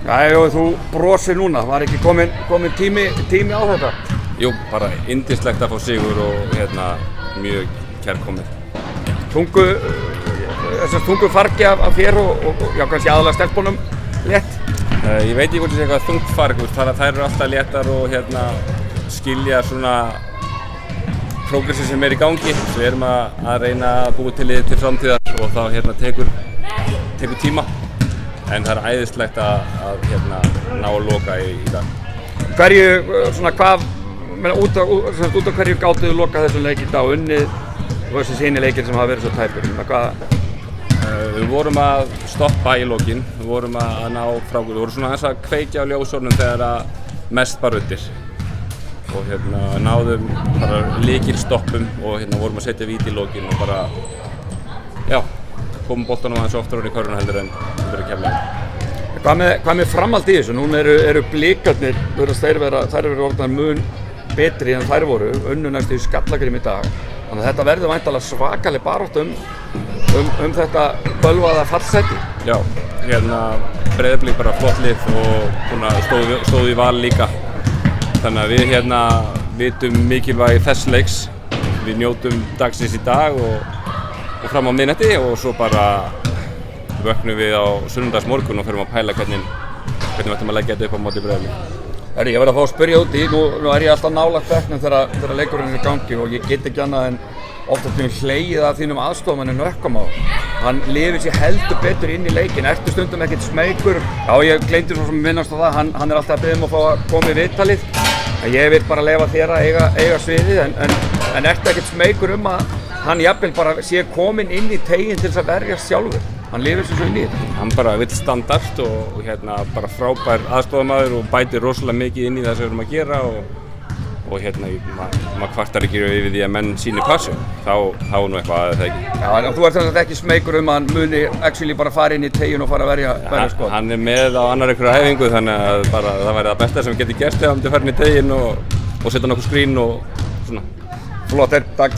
Já, og þú brosir núna, var ekki komin tími á þetta? Jú, bara yndislegt að fá sigur og mjög kærkomið. Þungu fargi af þér og já, kannski aðalega stelpunum létt? Ég veit ekki hvort það sé eitthvað þungt farg, þær eru alltaf léttar og skilja svona prógressi sem í gangi. Við erum að reyna að búa til framtíðar og þá tekur tíma. En það æðislegt að ná að loka í dag. Út af hverju gátuðu loka þessum leik í dag unnið versus hinni leikir sem hafa verið svo tæpir? Við vorum að stoppa í lokin, við vorum að ná frágur, við vorum svona aðeins að kveikja á ljósornum þegar að mest bar undir. Og náðum bara lykilstoppum og vorum að setja víti í lokin og bara, já, komum boltanum aðeins oftar úr í körfuna heldur en Keflavík. Hvað með framhald í þessu? Núna eru Blikarnir, þær eru orðnar mun betri en þær voru, unnu næstu í Skallagrim í dag. Þannig að þetta verður væntanlega svakaleg barátta um þetta bölvaða fallsæti. Já, Breiðablik bara flott lið og stóð í val líka. Þannig að við vitum mikilvægi þess leiks. Við njótum dagsins í dag og fram á miðnætti og svo bara vöknum við á sunnudagsmorgun og förum að pæla hvernig við ætlum að leggja þetta upp á móti Breiðablik. Ég verð að fá að spyrja út í, nú er ég alltaf nálægt bekknum þegar leikurinn í gangi og ég get ekki annað en ofta hlegið af þínum aðstofmanni Nökkamá. Hann lifir sér heldur betur inn í leikinn. Ertu stundum ekkert smeykur? Já, ég gleymdi svo sem minnast á það, hann er alltaf að biðja að fá að koma í viðtalið. Ég vil bara leyfa þér að eiga sviðið, en ertu ekkert smeykur að hann jafnvel bara sé kominn inn í teiginn til þess að verjast sjálfur? Hann lifir sér svo inn í þetta. Hann bara vill standart og bara frábær aðstofamaður og bætir rosalega mikið inn í það sem við erum að gera og maður kvartar ekki yfir því að menn sýni passu. Þá nú eitthvað að það ekki. Já, en þú ert þannig ekki smeykur að hann muni actually bara fara inn í teiginn og fara að verja skot. Hann er með á annar einhverja hæfingu þannig að bara það væri það besta sem við getum gert ef hann myndi fara inn í teiginn og setja nokkuð skrín og svona. Flott, takk.